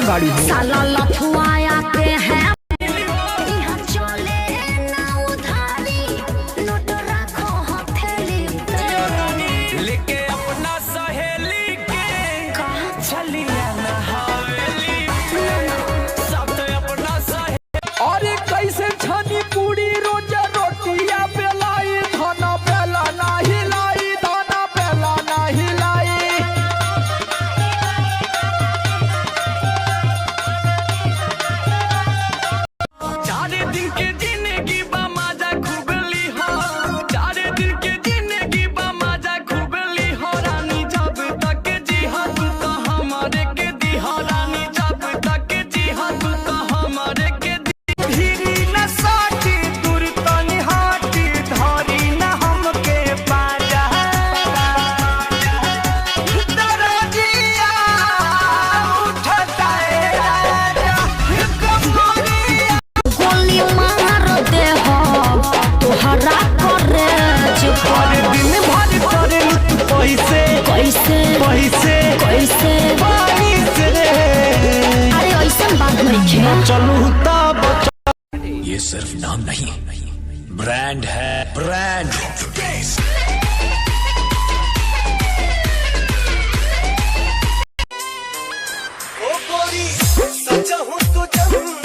गाड़ी हो। साला लफुआया के हैं लेके अपना सहेली के चलिया ना हवेली सब अपना सहेली। अरे कैसे छनी पूरी रोजा रोटिया बेलाई धना बेला ना हिलाई धना बेला ना हिलाई। 4 दिन के जिंदगी बा मजा खूब ली हो, 4 दिन के जिंदगी बा मजा खूब ली हो। रानी जब तक जी हो तू तो हमारे के दी हो, रानी जब तक जी हो तू तो हमारे के दी। धीरी न साटी दूर तनी हाटी धरी न हमके पाजा दरजिया उठता है राजा कमरिया। गोली मार दे हो तोहरा करे हर दिन भर करे तू पैसे कैसे पैसे कैसे बारिश रे। अरे ऐसा बात नहीं है। चलू तब ये सिर्फ नाम नहीं, ब्रांड है, ब्रांड। ओ गोरी सच हूँ तो जम